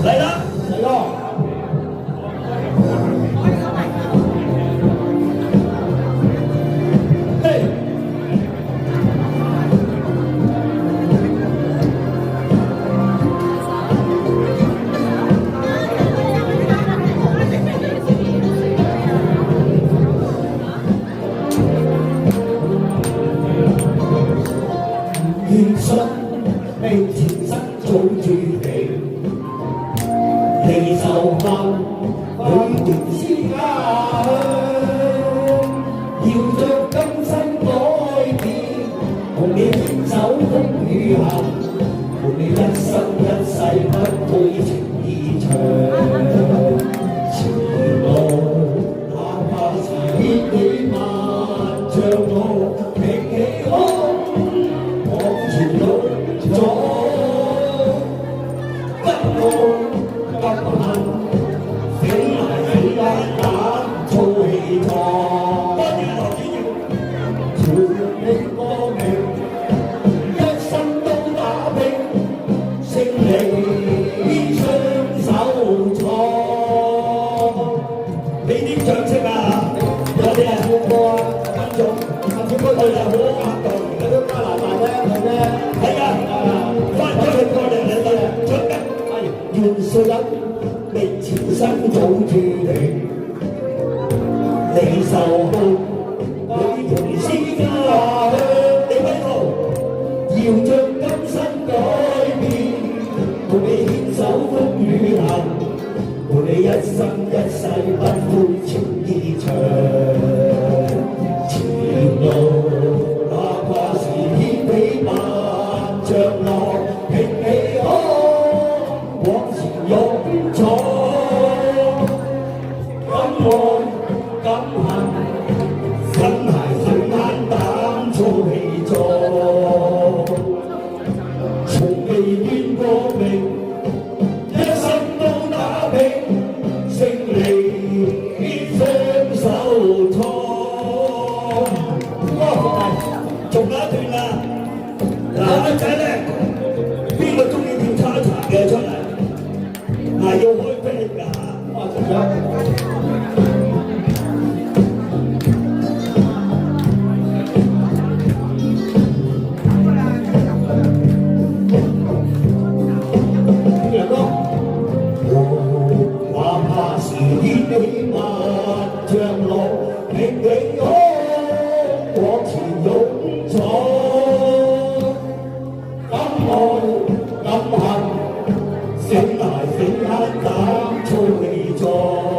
嚟啦，嚟咯！嘿，緣信未前生早注定，離愁恨每段思家鄉，要將今生改變，同你牽手風雨行，伴你一生一世不配情意長。前路哪怕是千里萬丈路，挺起胸往前勇闖。不愛不恨，醒來起間膽粗氣壯。朝你光明，一生都打拼，勝利雙手創。俾啲掌聲啊！我哋係副歌啊，觀眾，副歌佢哋好感動，嗰啲加拿大咧，佢咧係啊，翻咗去過嚟你哋出嘅。願信你前生早注定，離愁恨每條絲家鄉。你喺度要將今生改變，同你牽手風雨行，伴你一生一世不悔情意長。前路哪怕是千里萬丈浪，挺起胸往前勇闖。敢愛敢恨，粉鞋碎眼膽粗氣壯。從未見過明，一生都打拼，勝利雙手創。仲有一段啊！嗱，女仔咧，邊個中意跳叉叉嘅出嚟？係要開飛㗎！哇，仲有邊人咯？哪怕是千里萬丈路，挺起胸往前勇闖。敢愛敢恨，醒來醒眼膽粗氣壯。